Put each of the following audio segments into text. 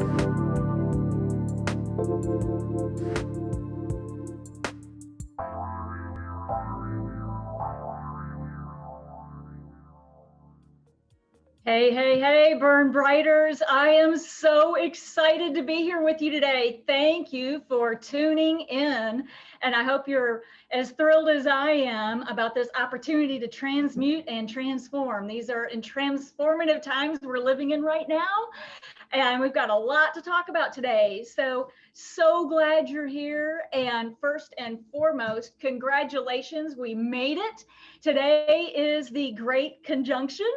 Hey, hey, hey, Burn Brighters. I am so excited to be here with you today. Thank you for tuning in. And I hope you're as thrilled as I am about this opportunity to transmute and transform. These are in transformative times we're living in right now. And we've got a lot to talk about today. So glad you're here. And first and foremost, congratulations, we made it. Today is the great conjunction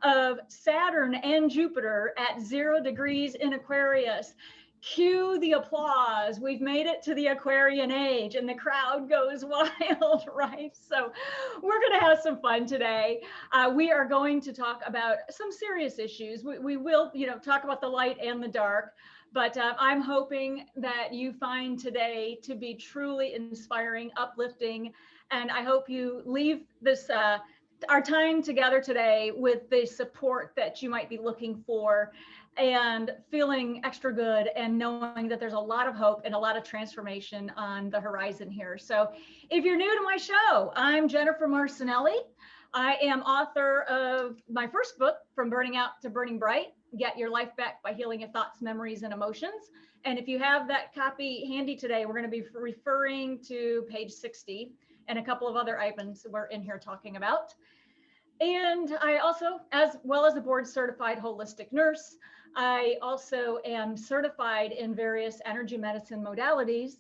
of Saturn and Jupiter at 0 degrees in Aquarius. Cue the applause. We've made it to the Aquarian age and the crowd goes wild, right? So we're going to have some fun today. We are going to talk about some serious issues. We will, talk about the light and the dark, but I'm hoping that you find today to be truly inspiring, uplifting, and I hope you leave this our time together today with the support that you might be looking for and feeling extra good and knowing that there's a lot of hope and a lot of transformation on the horizon here. So if you're new to my show, I'm Jennifer Marcenelle. I am author of my first book, From Burning Out to Burning Bright, Get Your Life Back by Healing Your Thoughts, Memories, and Emotions. And if you have that copy handy today, we're going to be referring to page 60 and a couple of other items we're in here talking about. And I also, as well as a board certified holistic nurse, I also am certified in various energy medicine modalities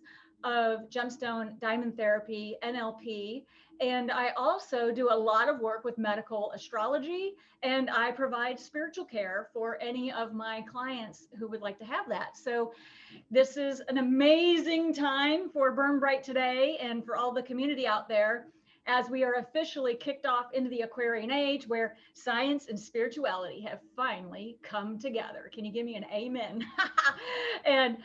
of Gemstone, diamond therapy, NLP, and I also do a lot of work with medical astrology, and I provide spiritual care for any of my clients who would like to have that. So this is an amazing time for Burn Bright today and for all the community out there, as we are officially kicked off into the Aquarian age where science and spirituality have finally come together. Can you give me an amen? And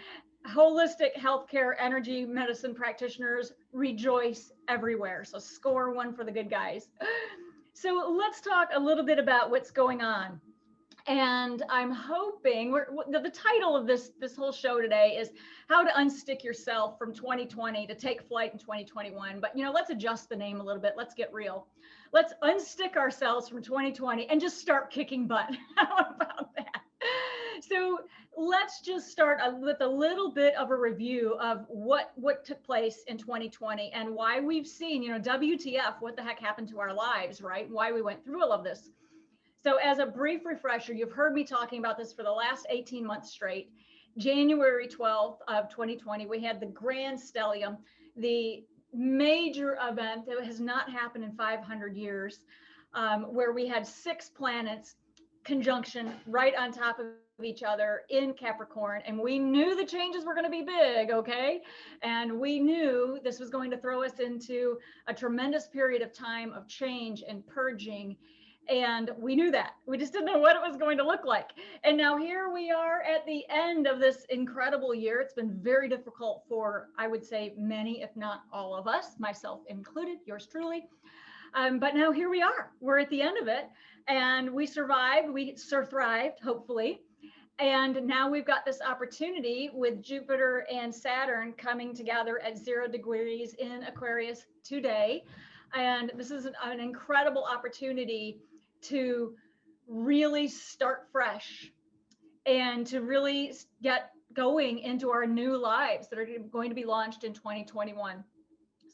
holistic healthcare, energy medicine practitioners rejoice everywhere. So score one for the good guys. So let's talk a little bit about what's going on. And I'm hoping the title of this whole show today is how to unstick yourself from 2020 to take flight in 2021. But let's adjust the name a little bit. Let's get real. Let's unstick ourselves from 2020 and just start kicking butt. How about that? So let's just start with a little bit of a review of what took place in 2020 and why we've seen, WTF, what the heck happened to our lives, right? Why we went through all of this. So as a brief refresher, you've heard me talking about this for the last 18 months straight. January 12th of 2020, we had the Grand Stellium, the major event that has not happened in 500 years, where we had 6 planets conjunction right on top of each other in Capricorn. And we knew the changes were going to be big, okay? And we knew this was going to throw us into a tremendous period of time of change and purging. And we knew that. We just didn't know what it was going to look like. And now here we are at the end of this incredible year. It's been very difficult for, I would say, many, if not all of us, myself included, yours truly. But now here we are. We're at the end of it. And we survived. We thrived, hopefully. And now we've got this opportunity with Jupiter and Saturn coming together at 0 degrees in Aquarius today. And this is an incredible opportunity to really start fresh and to really get going into our new lives that are going to be launched in 2021.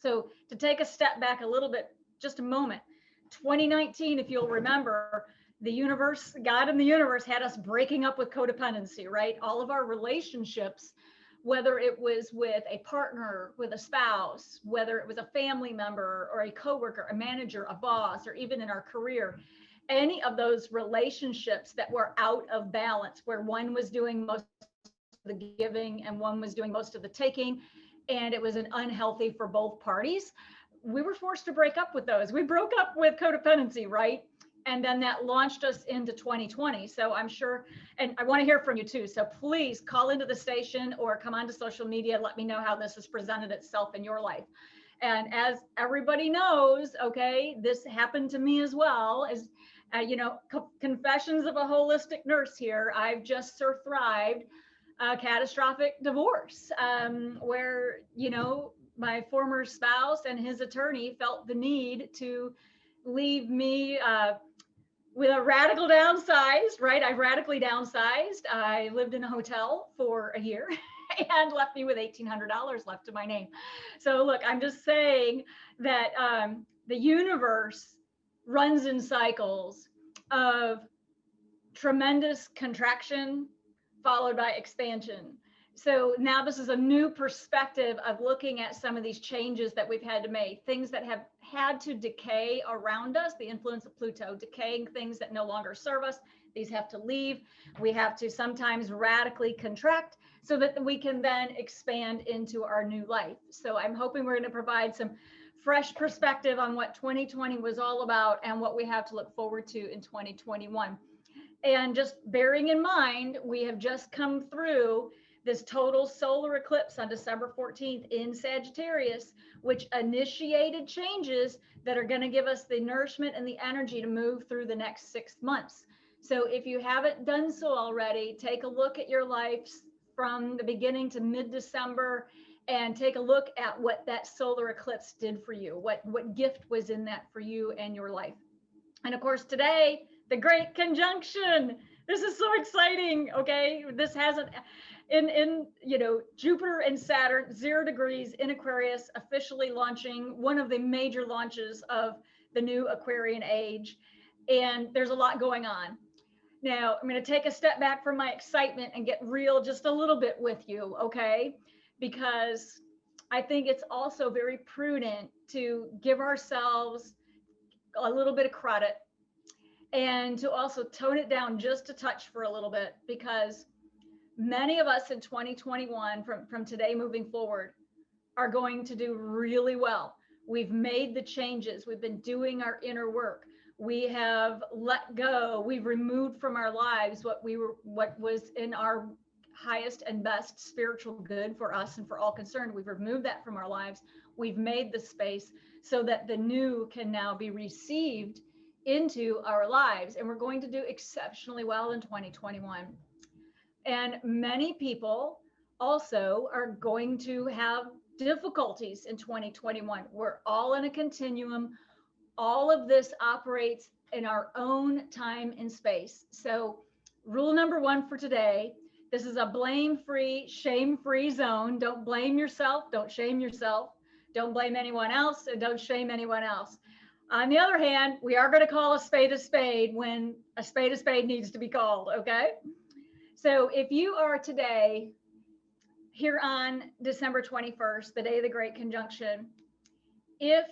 So to take a step back a little bit, just a moment, 2019, if you'll remember, the universe, God and the universe had us breaking up with codependency, right? All of our relationships, whether it was with a partner, with a spouse, whether it was a family member or a coworker, a manager, a boss, or even in our career, any of those relationships that were out of balance, where one was doing most of the giving and one was doing most of the taking, and it was an unhealthy for both parties, we were forced to break up with those. We broke up with codependency, right? And then that launched us into 2020. So I'm sure, and I want to hear from you too. So please call into the station or come onto social media. Let me know how this has presented itself in your life. And as everybody knows, okay, this happened to me as well. As confessions of a holistic nurse here. I've just thrived a catastrophic divorce, where, my former spouse and his attorney felt the need to leave me with a radical downsize, right? I radically downsized. I lived in a hotel for a year and left me with $1,800 left to my name. So look, I'm just saying that the universe runs in cycles of tremendous contraction followed by expansion. So now this is a new perspective of looking at some of these changes that we've had to make, things that have had to decay around us, the influence of Pluto, decaying things that no longer serve us. These have to leave. We have to sometimes radically contract so that we can then expand into our new life. So I'm hoping we're going to provide some fresh perspective on what 2020 was all about and what we have to look forward to in 2021. And just bearing in mind, we have just come through this total solar eclipse on December 14th in Sagittarius, which initiated changes that are going to give us the nourishment and the energy to move through the next 6 months. So if you haven't done so already, take a look at your life from the beginning to mid-December and take a look at what that solar eclipse did for you, what gift was in that for you and your life. And of course, today, the Great Conjunction. This is so exciting. Okay, this hasn't in Jupiter and Saturn, 0 degrees in Aquarius, officially launching one of the major launches of the new Aquarian age. And there's a lot going on. Now, I'm going to take a step back from my excitement and get real just a little bit with you, okay? Because I think it's also very prudent to give ourselves a little bit of credit and to also tone it down just a touch for a little bit, because many of us in 2021 from today moving forward are going to do really well. We've made the changes. We've been doing our inner work. We have let go. We've removed from our lives what was in our highest and best spiritual good for us and for all concerned. We've removed that from our lives. We've made the space so that the new can now be received into our lives. And we're going to do exceptionally well in 2021. And many people also are going to have difficulties in 2021. We're all in a continuum. All of this operates in our own time and space. So rule number 1 for today, this is a blame-free, shame-free zone. Don't blame yourself. Don't shame yourself. Don't blame anyone else, and don't shame anyone else. On the other hand, we are going to call a spade when a spade needs to be called, okay? So if you are today here on December 21st, the day of the Great Conjunction, if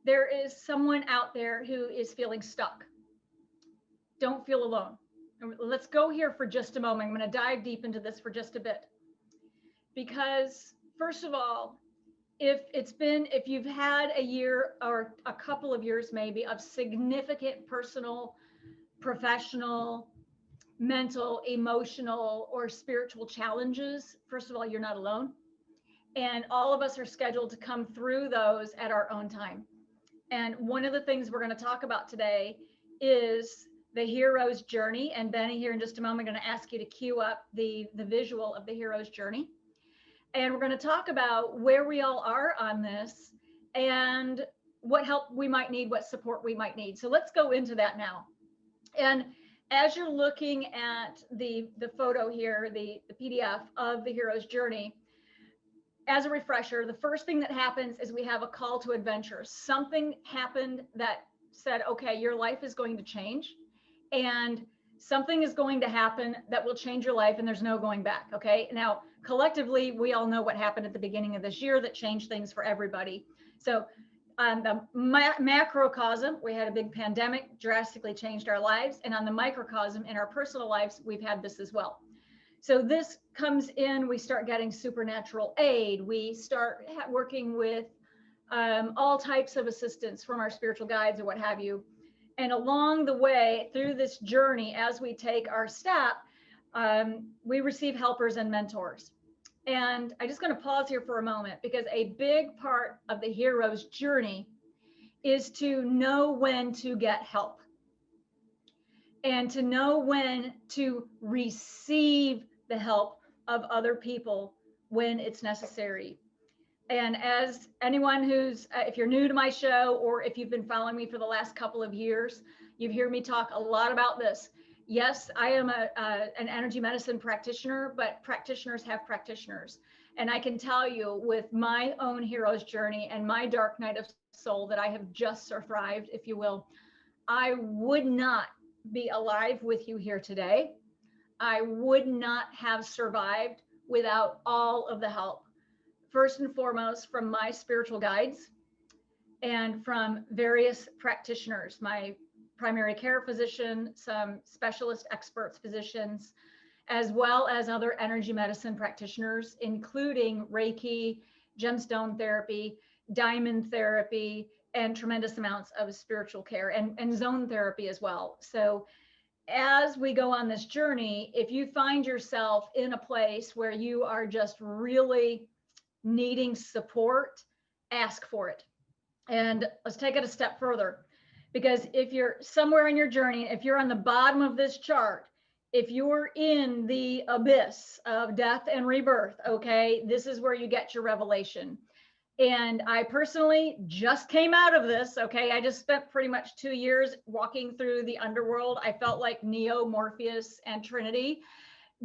there is someone out there who is feeling stuck, don't feel alone. Let's go here for just a moment. I'm going to dive deep into this for just a bit. Because first of all, if you've had a year or a couple of years maybe of significant personal, professional, mental, emotional, or spiritual challenges, first of all, you're not alone. And all of us are scheduled to come through those at our own time. And one of the things we're going to talk about today is the hero's journey. And Benny, here in just a moment, I'm going to ask you to cue up the visual of the hero's journey. And we're going to talk about where we all are on this and what help we might need, what support we might need. So let's go into that now. And as you're looking at the photo here, the PDF of the hero's journey, as a refresher, the first thing that happens is we have a call to adventure. Something happened that said, okay, your life is going to change, and something is going to happen that will change your life, and there's no going back. Okay. Now, collectively, we all know what happened at the beginning of this year that changed things for everybody. So on the macrocosm, we had a big pandemic, drastically changed our lives. And on the microcosm, in our personal lives, we've had this as well. So this comes in, we start getting supernatural aid. We start working with all types of assistance from our spiritual guides or what have you. And along the way, through this journey, as we take our step, we receive helpers and mentors. And I'm just going to pause here for a moment, because a big part of the hero's journey is to know when to get help and to know when to receive the help of other people when it's necessary. And as anyone who's, if you're new to my show, or if you've been following me for the last couple of years, you've heard me talk a lot about this. Yes, I am an energy medicine practitioner, but practitioners have practitioners. And I can tell you with my own hero's journey and my dark night of soul that I have just survived, if you will, I would not be alive with you here today. I would not have survived without all of the help. First and foremost, from my spiritual guides and from various practitioners, my primary care physician, some specialist experts physicians, as well as other energy medicine practitioners, including Reiki, gemstone therapy, diamond therapy, and tremendous amounts of spiritual care and zone therapy as well. So as we go on this journey, if you find yourself in a place where you are just really needing support, ask for it. And let's take it a step further, because if you're somewhere in your journey, if you're on the bottom of this chart, if you're in the abyss of death and rebirth, okay, this is where you get your revelation. And I personally just came out of this, okay? I just spent pretty much 2 years walking through the underworld. I felt like Neo, Morpheus, and Trinity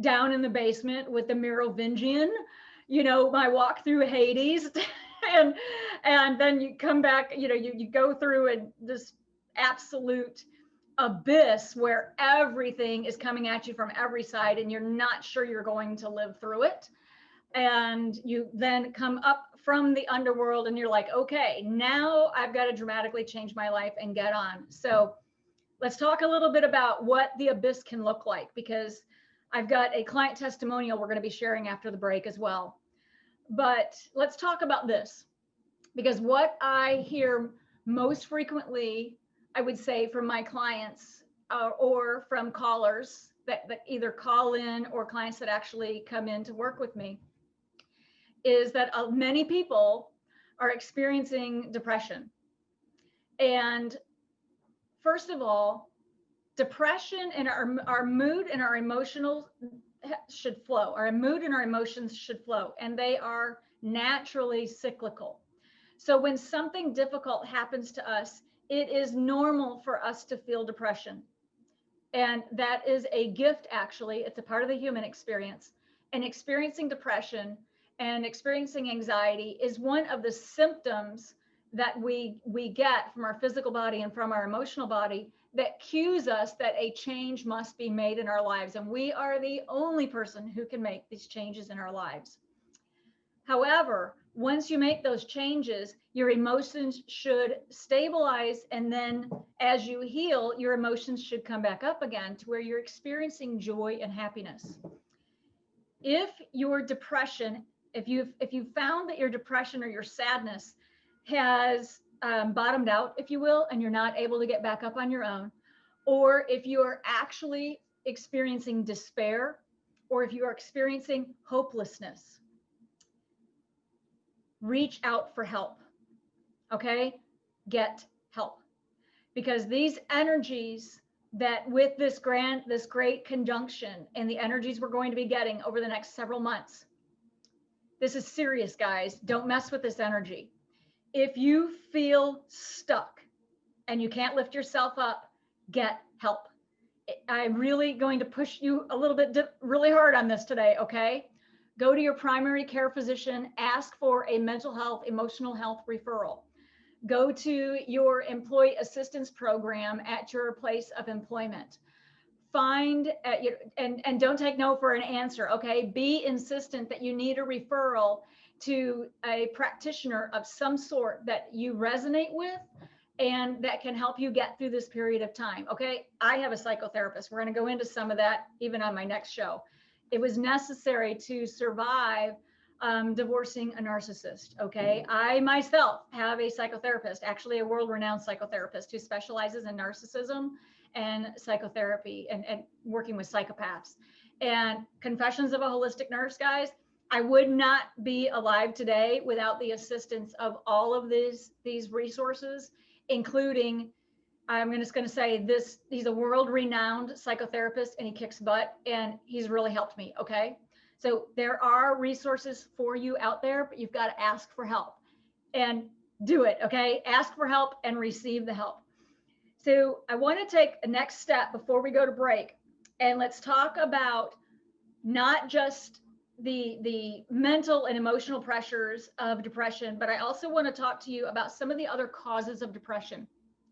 down in the basement with the Merovingian, you know, my walk through Hades. and then you come back, you know, you go through this absolute abyss where everything is coming at you from every side and you're not sure you're going to live through it. And you then come up from the underworld and you're like, okay, now I've got to dramatically change my life and get on. So let's talk a little bit about what the abyss can look like, because I've got a client testimonial we're going to be sharing after the break as well. But let's talk about this, because what I hear most frequently, I would say, from my clients or from callers that either call in or clients that actually come in to work with me, is that many people are experiencing depression. And first of all, depression and our mood and our emotional should flow. Our mood and our emotions should flow, and they are naturally cyclical. So when something difficult happens to us, it is normal for us to feel depression. And that is a gift, actually. It's a part of the human experience. And experiencing depression and experiencing anxiety is one of the symptoms that we get from our physical body and from our emotional body that cues us that a change must be made in our lives. And we are the only person who can make these changes in our lives. However, once you make those changes, your emotions should stabilize. And then as you heal, your emotions should come back up again to where you're experiencing joy and happiness. If your depression, if you've found that your depression or your sadness has bottomed out, if you will, and you're not able to get back up on your own, or if you are actually experiencing despair, or if you are experiencing hopelessness, reach out for help. Okay? Get help. Because these energies that with this great conjunction and the energies we're going to be getting over the next several months, this is serious, guys. Don't mess with this energy. If you feel stuck and you can't lift yourself up, get help. I'm really going to push you a little bit really hard on this today, okay? Go to your primary care physician, ask for a mental health, emotional health referral. Go to your employee assistance program at your place of employment. Find at your, and don't take no for an answer, okay? Be insistent that you need a referral to a practitioner of some sort that you resonate with and that can help you get through this period of time, okay? I have a psychotherapist. We're going to go into some of that even on my next show. It was necessary to survive divorcing a narcissist, okay? I myself have a psychotherapist, actually a world-renowned psychotherapist who specializes in narcissism and psychotherapy and working with psychopaths. And Confessions of a Holistic Nurse, guys, I would not be alive today without the assistance of all of these resources, including, I'm just going to say this, he's a world-renowned psychotherapist and he kicks butt and he's really helped me, okay? So there are resources for you out there, but you've got to ask for help and do it. Okay. Ask for help and receive the help. So I want to take a next step before we go to break, and let's talk about not just the mental and emotional pressures of depression, but I also want to talk to you about some of the other causes of depression,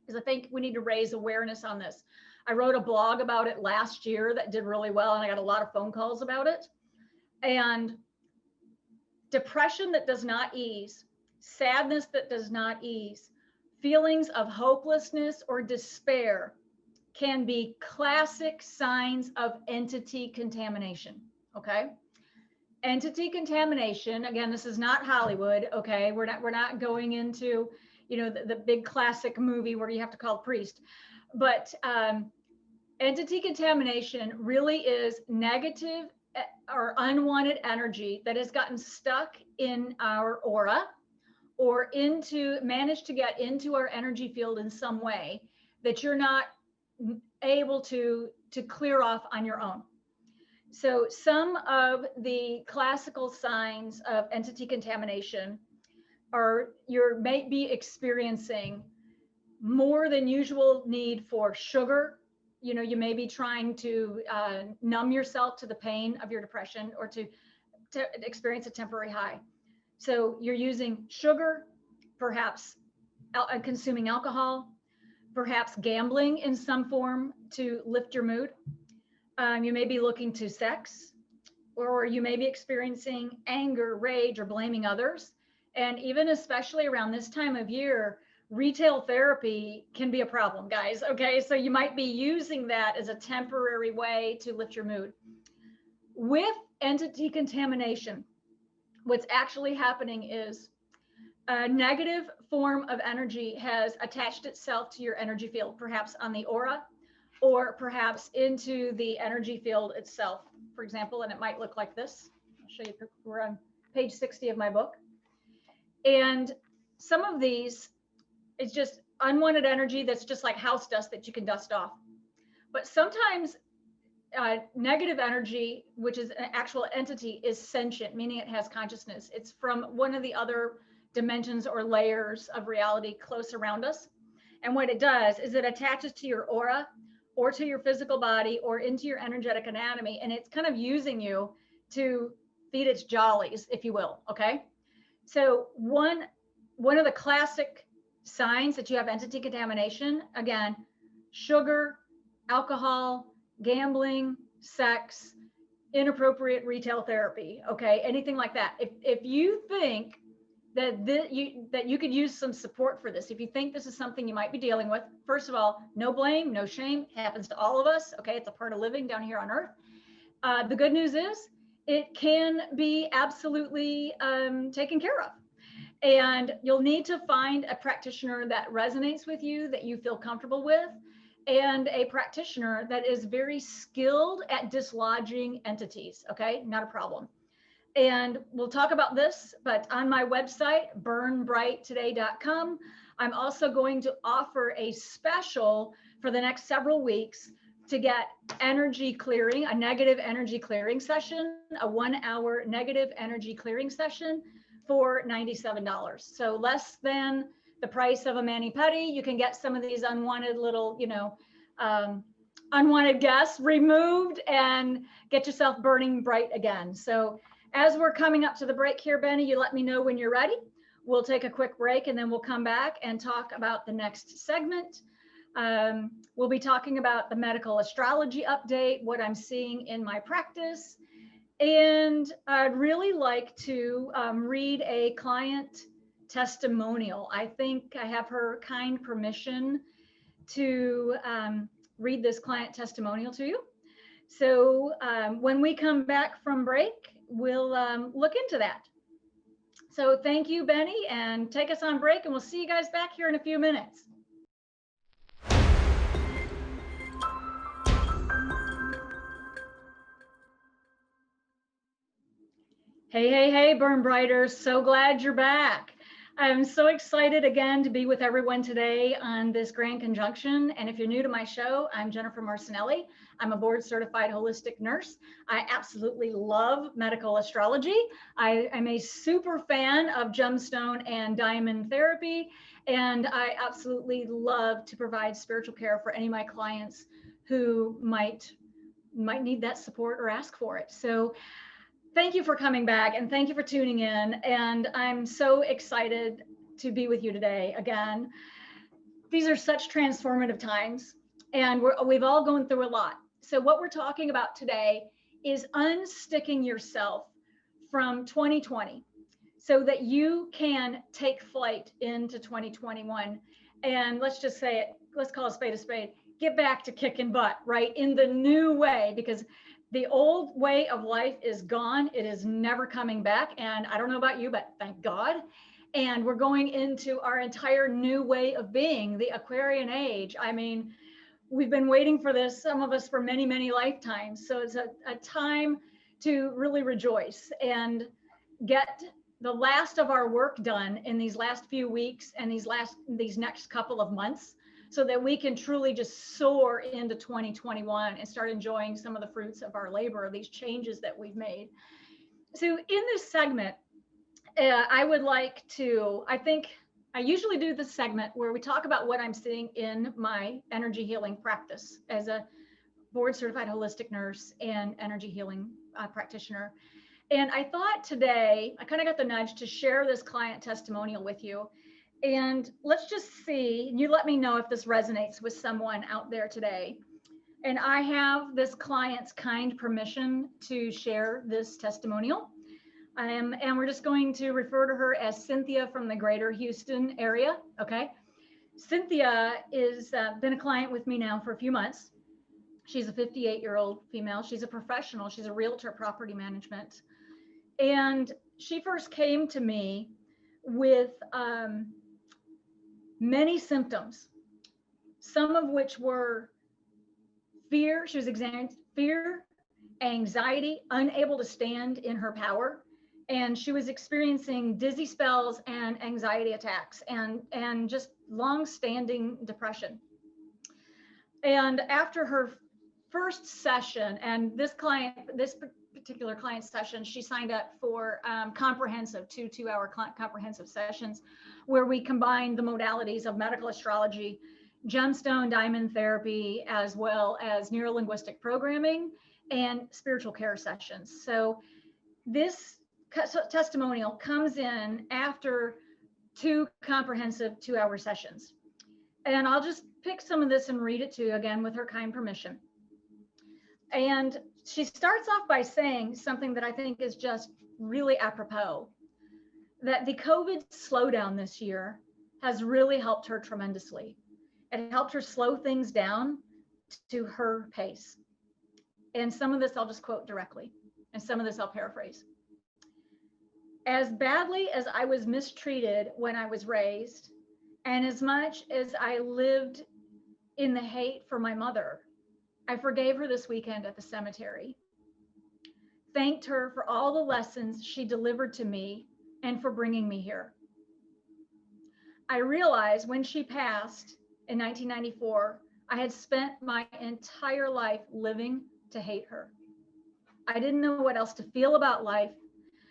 because I think we need to raise awareness on this. I wrote a blog about it last year that did really well, and I got a lot of phone calls about it. And depression that does not ease, sadness that does not ease, feelings of hopelessness or despair can be classic signs of entity contamination. Okay. Entity contamination. Again, this is not Hollywood. Okay. We're not going into, the big classic movie where you have to call a priest, but entity contamination really is negative or unwanted energy that has gotten stuck in our aura or managed to get into our energy field in some way that you're not able to clear off on your own. So some of the classical signs of entity contamination are you may be experiencing more than usual need for sugar. You may be trying to numb yourself to the pain of your depression or to experience a temporary high. So you're using sugar, perhaps consuming alcohol, perhaps gambling in some form to lift your mood. You may be looking to sex, or you may be experiencing anger, rage, or blaming others. And even especially around this time of year, retail therapy can be a problem, guys. Okay, so you might be using that as a temporary way to lift your mood. With entity contamination, what's actually happening is a negative form of energy has attached itself to your energy field, perhaps on the aura, or perhaps into the energy field itself, for example, and it might look like this. I'll show you, we're on page 60 of my book. And some of these, it's just unwanted energy that's just like house dust that you can dust off. But sometimes negative energy, which is an actual entity, is sentient, meaning it has consciousness. It's from one of the other dimensions or layers of reality close around us. And what it does is it attaches to your aura or to your physical body or into your energetic anatomy. And it's kind of using you to feed its jollies, if you will. Okay. So one of the classic signs that you have entity contamination, again, sugar, alcohol, gambling, sex, inappropriate retail therapy. Okay. Anything like that. If you think that you could use some support for this, if you think this is something you might be dealing with, first of all, no blame, no shame, it happens to all of us. Okay. It's a part of living down here on earth. The good news is it can be absolutely taken care of. And you'll need to find a practitioner that resonates with you, that you feel comfortable with, and a practitioner that is very skilled at dislodging entities. Okay, not a problem. And we'll talk about this, but on my website, burnbrighttoday.com, I'm also going to offer a special for the next several weeks to get energy clearing, a negative energy clearing session, a 1-hour negative energy clearing session for $97. So less than the price of a mani-pedi. You can get some of these unwanted little, unwanted guests removed and get yourself burning bright again. So as we're coming up to the break here, Benny, you let me know when you're ready. We'll take a quick break and then we'll come back and talk about the next segment. We'll be talking about the medical astrology update, what I'm seeing in my practice. And I'd really like to read a client testimonial. I think I have her kind permission to read this client testimonial to you. So when we come back from break, we'll look into that. So thank you, Benny, and take us on break, and we'll see you guys back here in a few minutes. Hey, Burn Brighters, so glad you're back. I'm so excited again to be with everyone today on this grand conjunction. And if you're new to my show, I'm Jennifer Marcenelle. I'm a board certified holistic nurse. I absolutely love medical astrology. I am a super fan of gemstone and diamond therapy. And I absolutely love to provide spiritual care for any of my clients who might need that support or ask for it. So thank you for coming back and thank you for tuning in. And I'm so excited to be with you today again. These are such transformative times and we've all gone through a lot. So what we're talking about today is unsticking yourself from 2020 so that you can take flight into 2021. And let's just say it, let's call a spade, get back to kicking butt, right? In the new way, because the old way of life is gone. It is never coming back. And I don't know about you, but thank God. And we're going into our entire new way of being, the Aquarian age. I mean, we've been waiting for this, some of us for many, many lifetimes. So it's a time to really rejoice and get the last of our work done in these last few weeks and these next couple of months, so that we can truly just soar into 2021 and start enjoying some of the fruits of our labor, these changes that we've made. So in this segment, I would like to, I usually do this segment where we talk about what I'm seeing in my energy healing practice as a board certified holistic nurse and energy healing practitioner. And I thought today, I kind of got the nudge to share this client testimonial with you. And let's just see, you let me know if this resonates with someone out there today. And I have this client's kind permission to share this testimonial. And we're just going to refer to her as Cynthia from the greater Houston area, okay? Cynthia is been a client with me now for a few months. She's a 58-year-old female. She's a professional. She's a realtor, property management. And she first came to me with many symptoms, some of which were fear. She was experiencing fear, anxiety, unable to stand in her power. And she was experiencing dizzy spells and anxiety attacks and just long-standing depression. And after her first session, and this particular client session, she signed up for comprehensive, two-hour comprehensive sessions where we combined the modalities of medical astrology, gemstone, diamond therapy, as well as neuro-linguistic programming and spiritual care sessions. So this testimonial comes in after two comprehensive two-hour sessions. And I'll just pick some of this and read it to you again with her kind permission. And she starts off by saying something that I think is just really apropos, that the COVID slowdown this year has really helped her tremendously. It helped her slow things down to her pace. And some of this I'll just quote directly, and some of this I'll paraphrase. As badly as I was mistreated when I was raised, and as much as I lived in the hate for my mother, I forgave her this weekend at the cemetery, thanked her for all the lessons she delivered to me and for bringing me here. I realized when she passed in 1994, I had spent my entire life living to hate her. I didn't know what else to feel about life,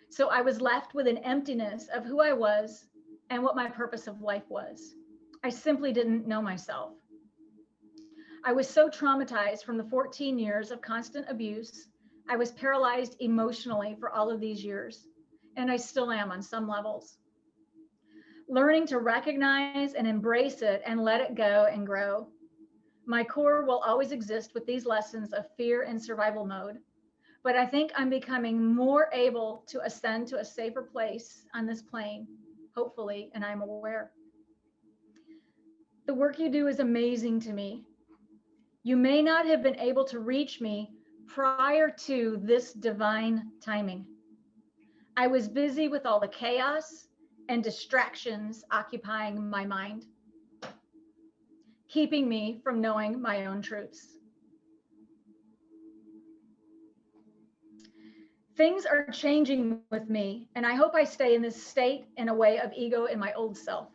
so I was left with an emptiness of who I was and what my purpose of life was. I simply didn't know myself. I was so traumatized from the 14 years of constant abuse. I was paralyzed emotionally for all of these years, and I still am on some levels. Learning to recognize and embrace it and let it go and grow. My core will always exist with these lessons of fear and survival mode, but I think I'm becoming more able to ascend to a safer place on this plane, hopefully, and I'm aware. The work you do is amazing to me. You may not have been able to reach me prior to this divine timing. I was busy with all the chaos and distractions occupying my mind, keeping me from knowing my own truths. Things are changing with me, and I hope I stay in this state in a way of ego in my old self.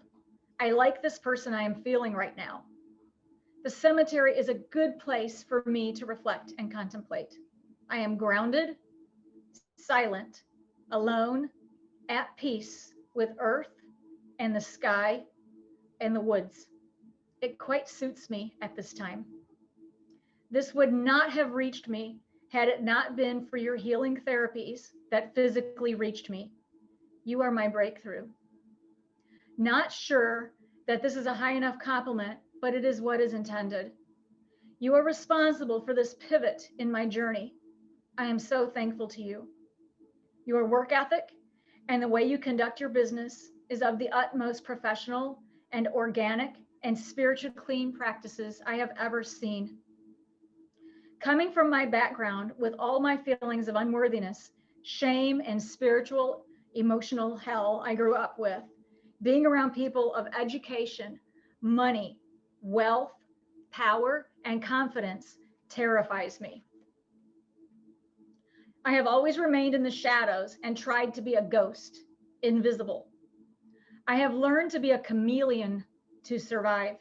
I like this person I am feeling right now. The cemetery is a good place for me to reflect and contemplate. I am grounded, silent, alone, at peace with earth and the sky and the woods. It quite suits me at this time. This would not have reached me had it not been for your healing therapies that physically reached me. You are my breakthrough. Not sure that this is a high enough compliment, but it is what is intended. You are responsible for this pivot in my journey. I am so thankful to you. Your work ethic and the way you conduct your business is of the utmost professional and organic and spiritual clean practices I have ever seen. Coming from my background with all my feelings of unworthiness, shame, and spiritual, emotional hell I grew up with, being around people of education, money, wealth, power, and confidence terrifies me. I have always remained in the shadows and tried to be a ghost, invisible. I have learned to be a chameleon to survive.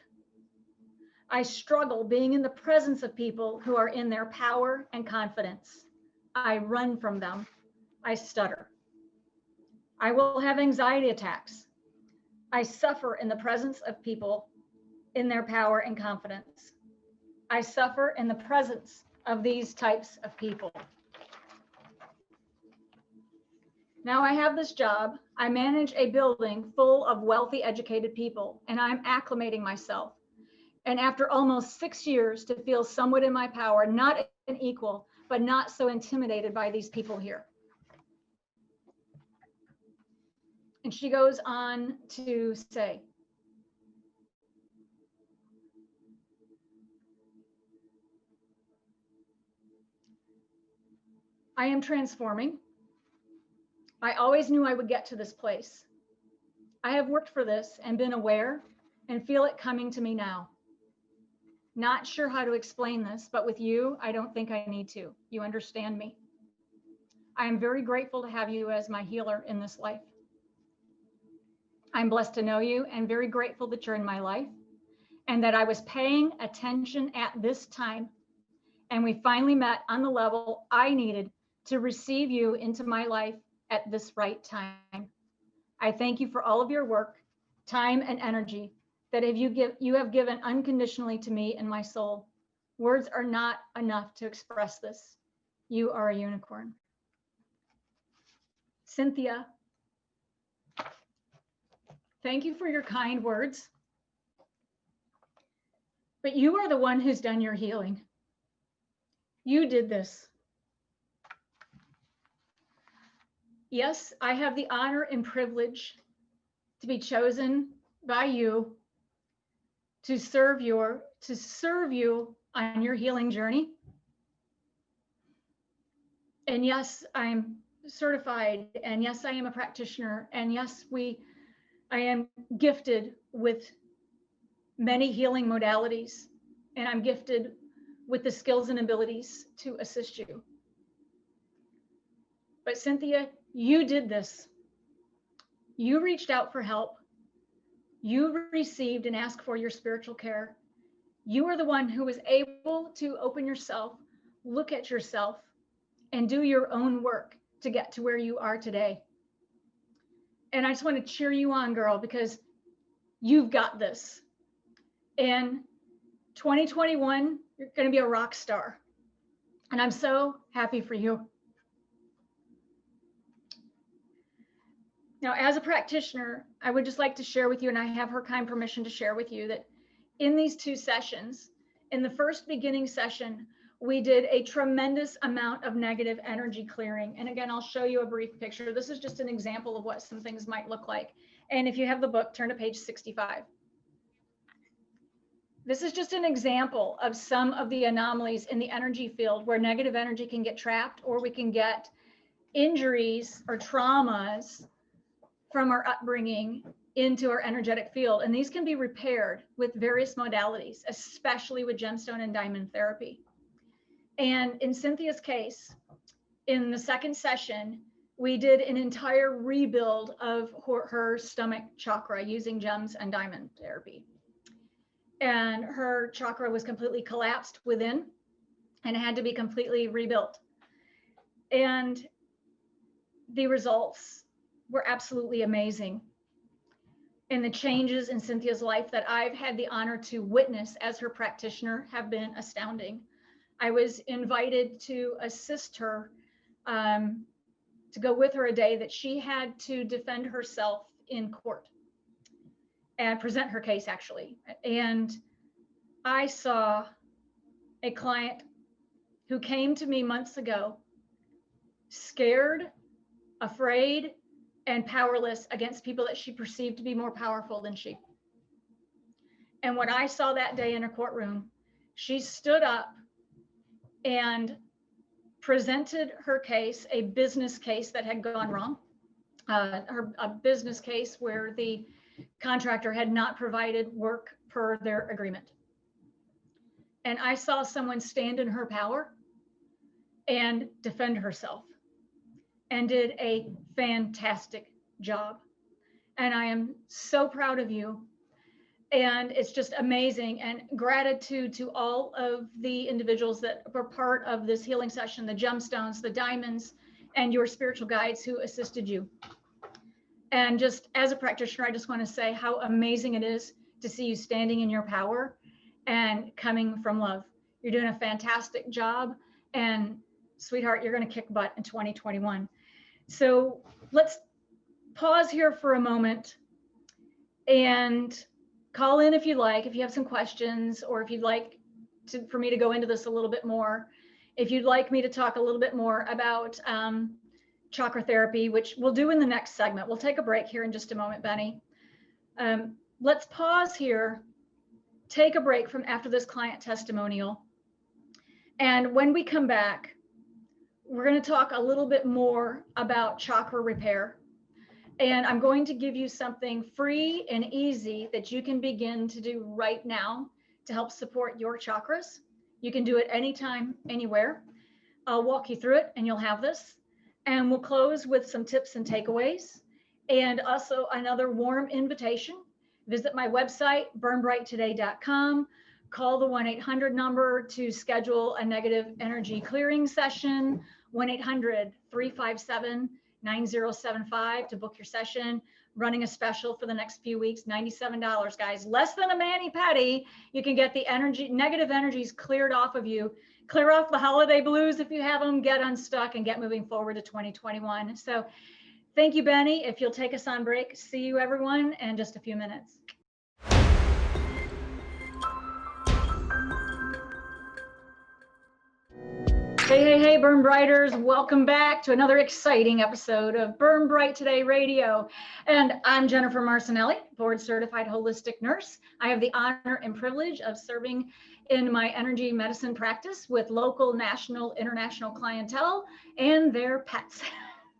I struggle being in the presence of people who are in their power and confidence. I run from them. I stutter. I will have anxiety attacks. I suffer in the presence of people in their power and confidence. I suffer in the presence of these types of people. Now I have this job. I manage a building full of wealthy, educated people, and I'm acclimating myself. And after almost 6 years to feel somewhat in my power, not an equal, but not so intimidated by these people here. And she goes on to say, I am transforming. I always knew I would get to this place. I have worked for this and been aware and feel it coming to me now. Not sure how to explain this, but with you, I don't think I need to. You understand me. I am very grateful to have you as my healer in this life. I'm blessed to know you and very grateful that you're in my life and that I was paying attention at this time. And we finally met on the level I needed to receive you into my life at this right time. I thank you for all of your work, time, and energy that you have given unconditionally to me and my soul. Words are not enough to express this. You are a unicorn. Cynthia, thank you for your kind words. But you are the one who's done your healing. You did this. Yes, I have the honor and privilege to be chosen by you to serve you on your healing journey. And yes, I'm certified, and yes, I am a practitioner, and yes, I am gifted with many healing modalities, and I'm gifted with the skills and abilities to assist you. But Cynthia, you did this. You reached out for help. You received and asked for your spiritual care. You are the one who was able to open yourself, look at yourself, and do your own work to get to where you are today. And I just want to cheer you on, girl, because you've got this. In 2021, you're going to be a rock star. And I'm so happy for you. Now, as a practitioner, I would just like to share with you, and I have her kind permission to share with you, that in these 2 sessions, in the first beginning session, we did a tremendous amount of negative energy clearing. And again, I'll show you a brief picture. This is just an example of what some things might look like. And if you have the book, turn to page 65. This is just an example of some of the anomalies in the energy field where negative energy can get trapped, or we can get injuries or traumas from our upbringing into our energetic field. And these can be repaired with various modalities, especially with gemstone and diamond therapy. And in Cynthia's case, in the second session, we did an entire rebuild of her stomach chakra using gems and diamond therapy. And her chakra was completely collapsed within and had to be completely rebuilt. And the results were absolutely amazing. And the changes in Cynthia's life that I've had the honor to witness as her practitioner have been astounding. I was invited to assist her, to go with her a day that she had to defend herself in court and present her case, actually. And I saw a client who came to me months ago, scared, afraid, and powerless against people that she perceived to be more powerful than she. And when I saw that day in a courtroom, she stood up and presented her case, a business case that had gone wrong, a business case where the contractor had not provided work per their agreement. And I saw someone stand in her power and defend herself, and did a fantastic job. And I am so proud of you. And it's just amazing. And gratitude to all of the individuals that were part of this healing session, the gemstones, the diamonds, and your spiritual guides who assisted you. And just as a practitioner, I just want to say how amazing it is to see you standing in your power and coming from love. You're doing a fantastic job. And sweetheart, you're going to kick butt in 2021. So let's pause here for a moment and call in if you like, if you have some questions, or if you'd like for me to go into this a little bit more. If you'd like me to talk a little bit more about chakra therapy, which we'll do in the next segment. We'll take a break here in just a moment, Benny. Let's pause here, take a break from after this client testimonial. And when we come back, we're going to talk a little bit more about chakra repair. And I'm going to give you something free and easy that you can begin to do right now to help support your chakras. You can do it anytime, anywhere. I'll walk you through it and you'll have this. And we'll close with some tips and takeaways. And also another warm invitation. Visit my website, burnbrighttoday.com. Call the 1-800 number to schedule a negative energy clearing session. 1-800-357-9075 to book your session. Running a special for the next few weeks, $97, guys. Less than a mani-pedi. You can get the negative energies cleared off of you. Clear off the holiday blues if you have them, get unstuck, and get moving forward to 2021. So thank you, Benny. If you'll take us on break, see you everyone in just a few minutes. Hey, Burn Brighters. Welcome back to another exciting episode of Burn Bright Today Radio. And I'm Jennifer Marcenelle, board certified holistic nurse. I have the honor and privilege of serving in my energy medicine practice with local, national, international clientele and their pets.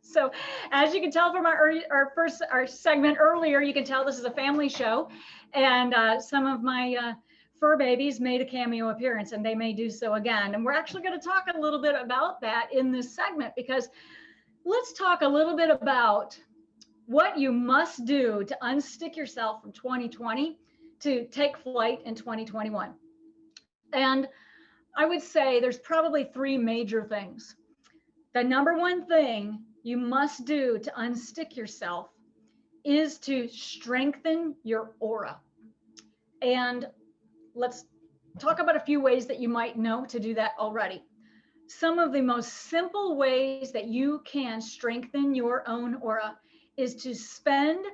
So as you can tell from our segment earlier, you can tell this is a family show, and some of my fur babies made a cameo appearance, and they may do so again. And we're actually going to talk a little bit about that in this segment, because let's talk a little bit about what you must do to unstick yourself from 2020 to take flight in 2021. And I would say there's probably three major things. The number one thing you must do to unstick yourself is to strengthen your aura. And let's talk about a few ways that you might know to do that already. Some of the most simple ways that you can strengthen your own aura is to spend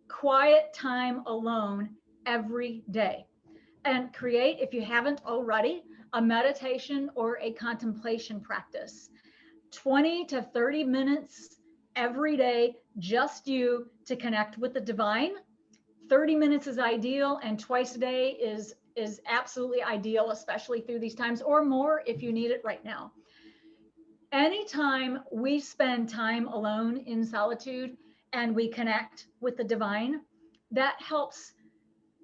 quiet time alone every day, and create, if you haven't already, a meditation or a contemplation practice. 20 to 30 minutes every day, just you, to connect with the divine. 30 minutes is ideal, and twice a day is absolutely ideal, especially through these times, or more if you need it right now. Anytime we spend time alone in solitude and we connect with the divine, that helps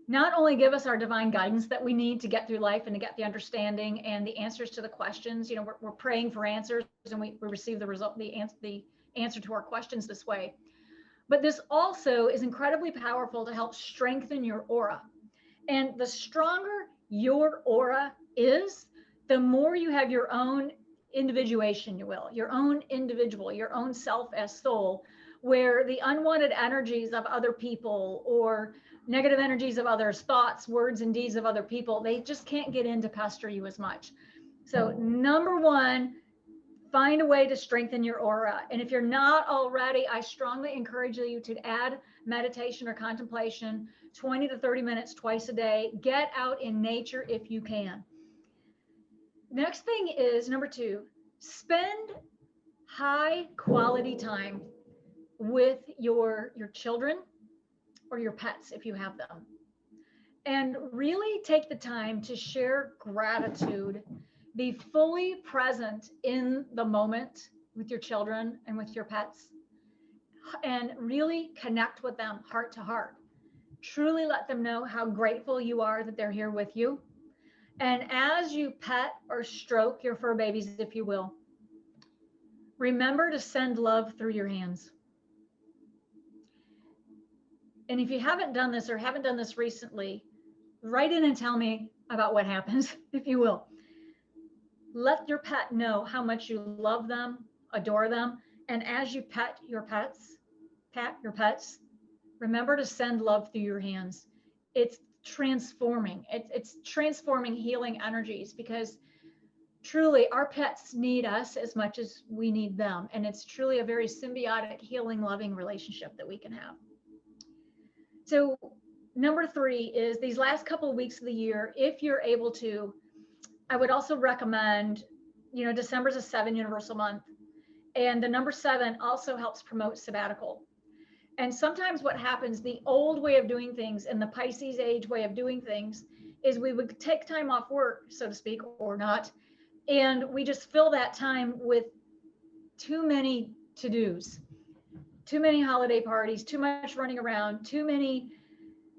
not only give us our divine guidance that we need to get through life and to get the understanding and the answers to the questions. You know, we're praying for answers, and we receive the result, the answer to our questions this way. But this also is incredibly powerful to help strengthen your aura. And the stronger your aura is, the more you have your own individuation, you will, your own individual, your own self as soul, where the unwanted energies of other people or negative energies of others, thoughts, words, and deeds of other people, they just can't get in to pester you as much. So number one, find a way to strengthen your aura. And if you're not already, I strongly encourage you to add meditation or contemplation 20 to 30 minutes twice a day. Get out in nature if you can. Next thing is number two, spend high quality time with your children or your pets if you have them. And really take the time to share gratitude. Be fully present in the moment with your children and with your pets, and really connect with them heart to heart. Truly let them know how grateful you are that they're here with you. And as you pet or stroke your fur babies, if you will, remember to send love through your hands. And if you haven't done this or haven't done this recently, write in and tell me about what happens, if you will. Let your pet know how much you love them, adore them. And as you pat your pets, remember to send love through your hands. It's transforming. It's transforming healing energies, because truly our pets need us as much as we need them. And it's truly a very symbiotic, healing, loving relationship that we can have. So number three is these last couple of weeks of the year, if you're able to, I would also recommend, you know, December's a 7 universal month, and the number 7 also helps promote sabbatical. And sometimes what happens, the old way of doing things and the Pisces age way of doing things is we would take time off work, so to speak, or not, and we just fill that time with too many to-dos, too many holiday parties, too much running around, too many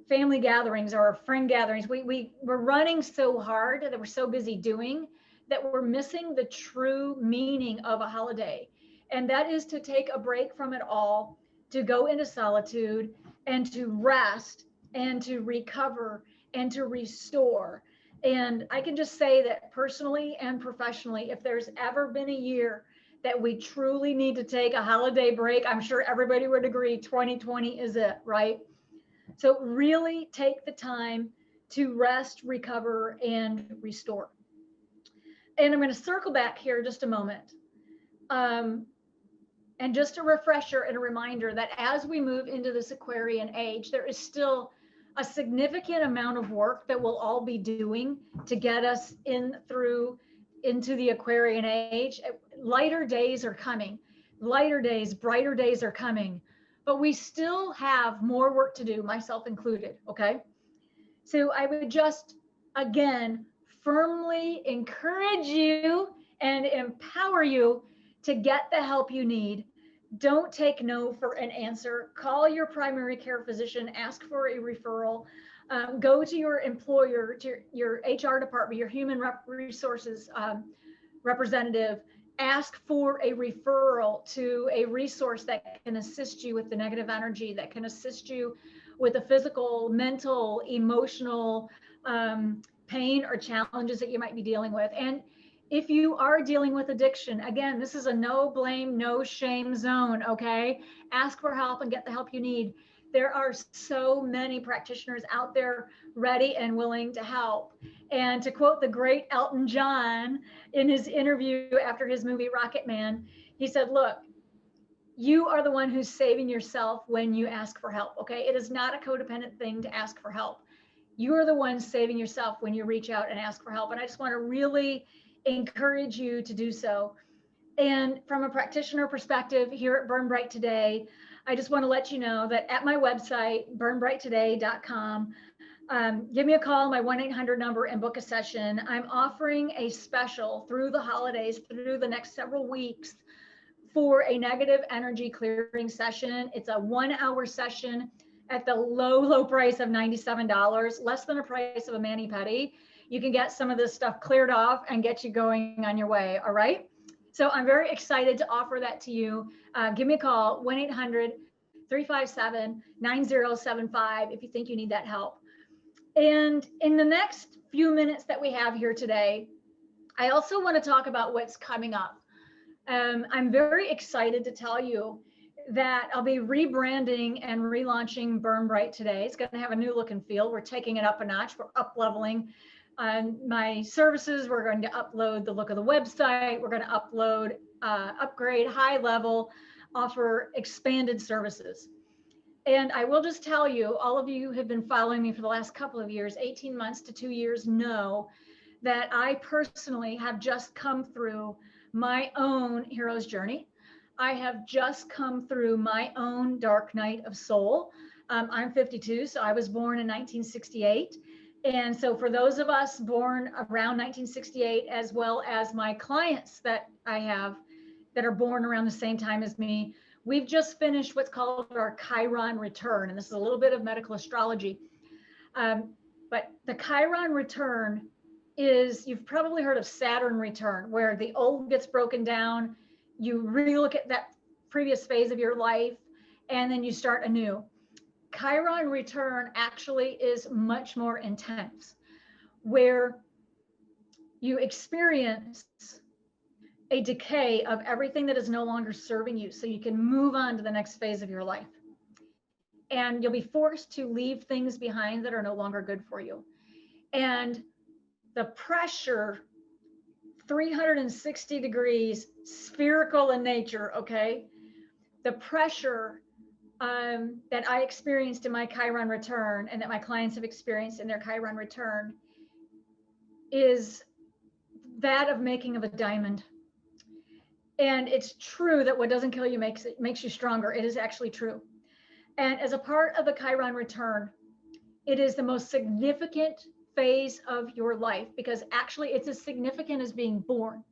family gatherings or friend gatherings. We're running so hard that we're so busy doing that we're missing the true meaning of a holiday. And that is to take a break from it all, to go into solitude and to rest and to recover and to restore. And I can just say that personally and professionally, if there's ever been a year that we truly need to take a holiday break, I'm sure everybody would agree 2020 is it, right? So really take the time to rest, recover, and restore. And I'm going to circle back here just a moment. And just a refresher and a reminder that as we move into this Aquarian age, there is still a significant amount of work that we'll all be doing to get us into the Aquarian age. Lighter days are coming. Lighter days, brighter days are coming. But we still have more work to do, myself included, okay? So I would just, again, firmly encourage you and empower you to get the help you need. Don't take no for an answer. Call your primary care physician, ask for a referral. Go to your employer, to your HR department, your human resources representative. Ask for a referral to a resource that can assist you with the negative energy, that can assist you with the physical, mental, emotional pain or challenges that you might be dealing with. And if you are dealing with addiction, again, this is a no blame, no shame zone, okay? Ask for help and get the help you need. There are so many practitioners out there ready and willing to help. And to quote the great Elton John in his interview after his movie Rocket Man, he said, look, you are the one who's saving yourself when you ask for help, okay? It is not a codependent thing to ask for help. You are the one saving yourself when you reach out and ask for help. And I just want to really encourage you to do so. And from a practitioner perspective here at Burn Bright Today, I just want to let you know that at my website, burnbrighttoday.com, give me a call, my 1-800 number, and book a session. I'm offering a special through the holidays, through the next several weeks, for a negative energy clearing session. It's a 1-hour session. at the low price of $97, less than the price of a mani-pedi. You can get some of this stuff cleared off and get you going on your way. All right. So I'm very excited to offer that to you. Give me a call, 1-800-357-9075 if you think you need that help. And in the next few minutes that we have here today, I also want to talk about what's coming up. I'm very excited to tell you that I'll be rebranding and relaunching Burn Bright today. It's going to have a new look and feel. We're taking it up a notch. We're up leveling my services. We're going to upload the look of the website. We're going to upload, upgrade, high level, offer expanded services. And I will just tell you, all of you who have been following me for the last couple of years, 18 months to 2 years, know that I personally have just come through my own hero's journey. I have just come through my own dark night of soul. I'm 52, so I was born in 1968. And so for those of us born around 1968, as well as my clients that I have that are born around the same time as me, we've just finished what's called our Chiron Return. And this is a little bit of medical astrology. But the Chiron Return is, you've probably heard of Saturn Return, where the old gets broken down, you relook at that previous phase of your life, and then you start anew. Chiron Return actually is much more intense, where you experience a decay of everything that is no longer serving you, so you can move on to the next phase of your life. And you'll be forced to leave things behind that are no longer good for you. And the pressure, 360 degrees, spherical in nature, okay? The pressure that I experienced in my Chiron Return, and that my clients have experienced in their Chiron Return, is that of making of a diamond. And it's true that what doesn't kill you makes you stronger. It is actually true. And as a part of the Chiron Return, it is the most significant phase of your life, because actually it's as significant as being born.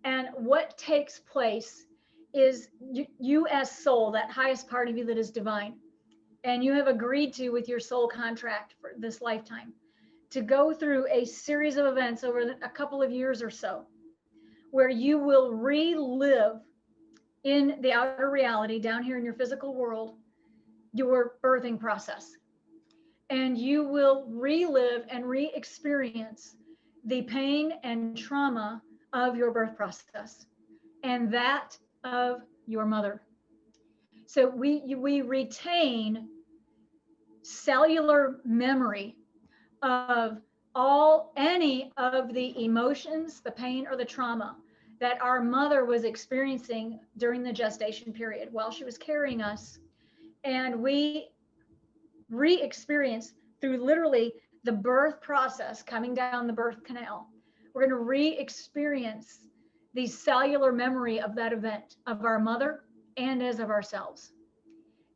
And what takes place is you as soul, that highest part of you that is divine, and you have agreed to, with your soul contract for this lifetime, to go through a series of events over a couple of years or so, where you will relive in the outer reality, down here in your physical world, your birthing process. And you will relive and re-experience the pain and trauma of your birth process, and that of your mother. So we retain cellular memory of any of the emotions, the pain or the trauma that our mother was experiencing during the gestation period while she was carrying us. And we re-experience through literally the birth process, coming down the birth canal. We're going to re-experience the cellular memory of that event, of our mother and as of ourselves.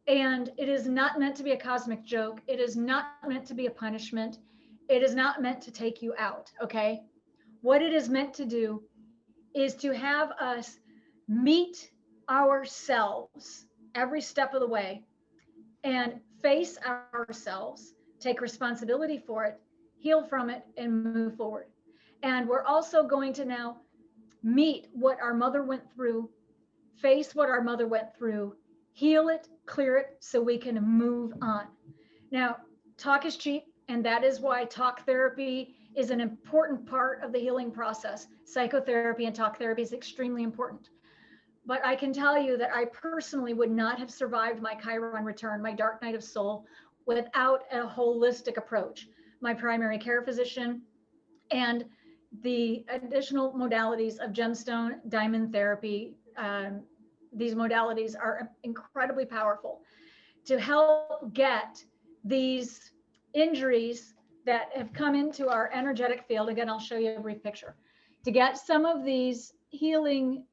And it is not meant to be a cosmic joke. It is not meant to be a punishment. It is not meant to take you out, okay? What it is meant to do is to have us meet ourselves every step of the way and face ourselves, take responsibility for it, heal from it, and move forward. And we're also going to now meet what our mother went through, face what our mother went through, heal it, clear it, so we can move on. Now, talk is cheap, and that is why talk therapy is an important part of the healing process. Psychotherapy and talk therapy is extremely important. But I can tell you that I personally would not have survived my Chiron Return, my dark night of soul, without a holistic approach. My primary care physician and the additional modalities of gemstone, diamond therapy, these modalities are incredibly powerful to help get these injuries that have come into our energetic field. Again, I'll show you a brief picture. To get some of these healing,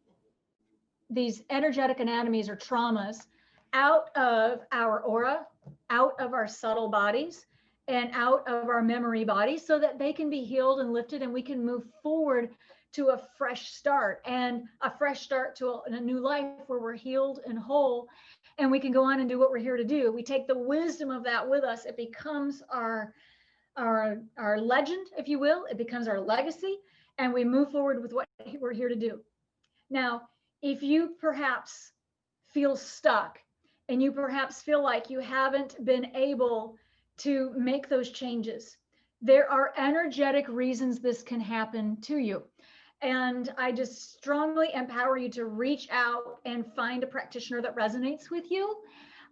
these energetic anatomies or traumas out of our aura, out of our subtle bodies, and out of our memory bodies, so that they can be healed and lifted, and we can move forward to a fresh start, and a fresh start to a new life where we're healed and whole, and we can go on and do what we're here to do. We take the wisdom of that with us. It becomes our legend, if you will. It becomes our legacy, and we move forward with what we're here to do. Now, if you perhaps feel stuck, and you perhaps feel like you haven't been able to make those changes, there are energetic reasons this can happen to you. And I just strongly empower you to reach out and find a practitioner that resonates with you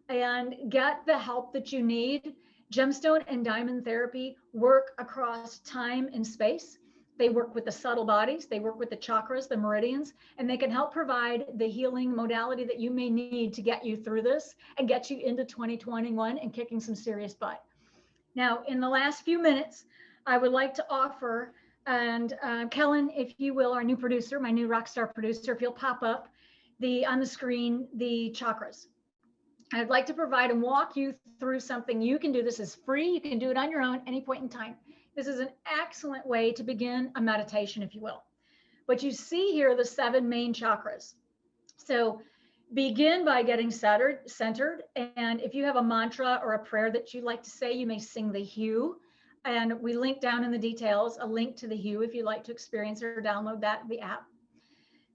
and get the help that you need. Gemstone and diamond therapy work across time and space. They work with the subtle bodies, they work with the chakras, the meridians, and they can help provide the healing modality that you may need to get you through this and get you into 2021 and kicking some serious butt. Now, in the last few minutes, I would like to offer, and Kellen, if you will, our new producer, my new rock star producer, if you'll pop up on the screen, the chakras. I'd like to provide and walk you through something you can do. This is free. You can do it on your own any point in time. This is an excellent way to begin a meditation, if you will. What you see here are the 7 main chakras. So begin by getting centered. And if you have a mantra or a prayer that you'd like to say, you may sing the hue. And we link down in the details a link to the hue if you'd like to experience or download the app.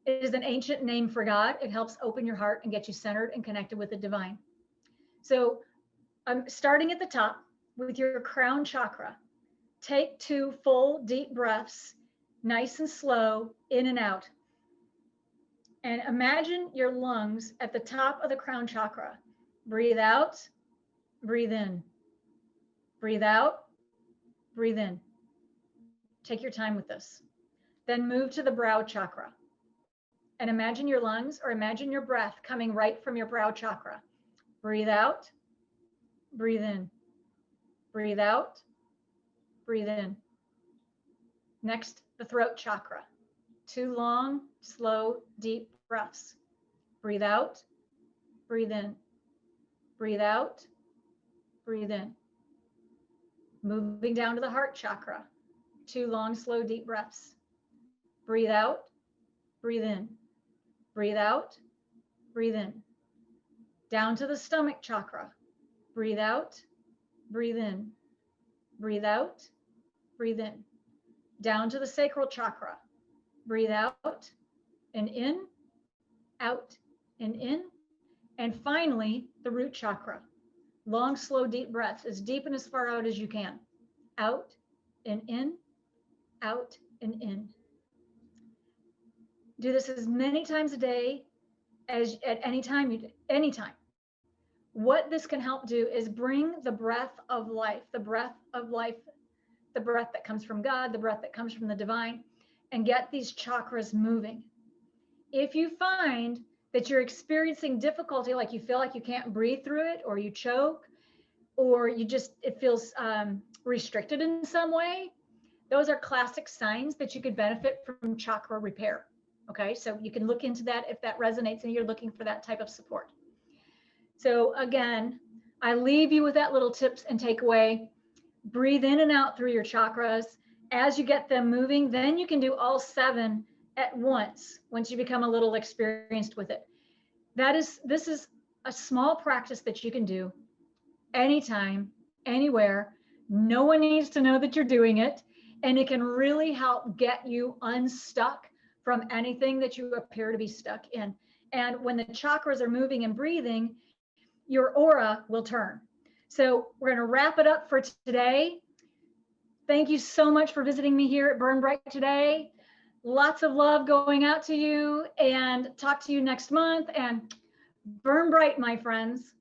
It is an ancient name for God. It helps open your heart and get you centered and connected with the divine. So I'm starting at the top with your crown chakra. Take 2 full deep breaths, nice and slow, in and out. And imagine your lungs at the top of the crown chakra. Breathe out, breathe in. Breathe out, breathe in. Take your time with this. Then move to the brow chakra. And imagine your lungs, or imagine your breath coming right from your brow chakra. Breathe out, breathe in. Breathe out, breathe in. Next, the throat chakra. 2 long, slow, deep breaths. Breathe out, breathe in. Breathe out, breathe in. Moving down to the heart chakra. 2 long, slow, deep breaths. Breathe out, breathe in. Breathe out, breathe in. Down to the stomach chakra. Breathe out, breathe in. Breathe out, breathe in. Down to the sacral chakra. Breathe out and in, out and in. And finally, the root chakra. Long, slow, deep breaths, as deep and as far out as you can. Out and in, out and in. Do this as many times a day as at any time you do, anytime. What this can help do is bring the breath of life, the breath of life, the breath that comes from God, the breath that comes from the divine, and get these chakras moving. If you find that you're experiencing difficulty, like you feel like you can't breathe through it, or you choke, or it feels restricted in some way, those are classic signs that you could benefit from chakra repair. Okay, so you can look into that if that resonates and you're looking for that type of support. So again, I leave you with that little tips and takeaway. Breathe in and out through your chakras. As you get them moving, then you can do all 7 at once you become a little experienced with it. This is a small practice that you can do anytime, anywhere. No one needs to know that you're doing it, and it can really help get you unstuck from anything that you appear to be stuck in. And when the chakras are moving and breathing, your aura will turn. So we're going to wrap it up for today. Thank you so much for visiting me here at Burn Bright today. Lots of love going out to you, and talk to you next month. And burn bright, my friends.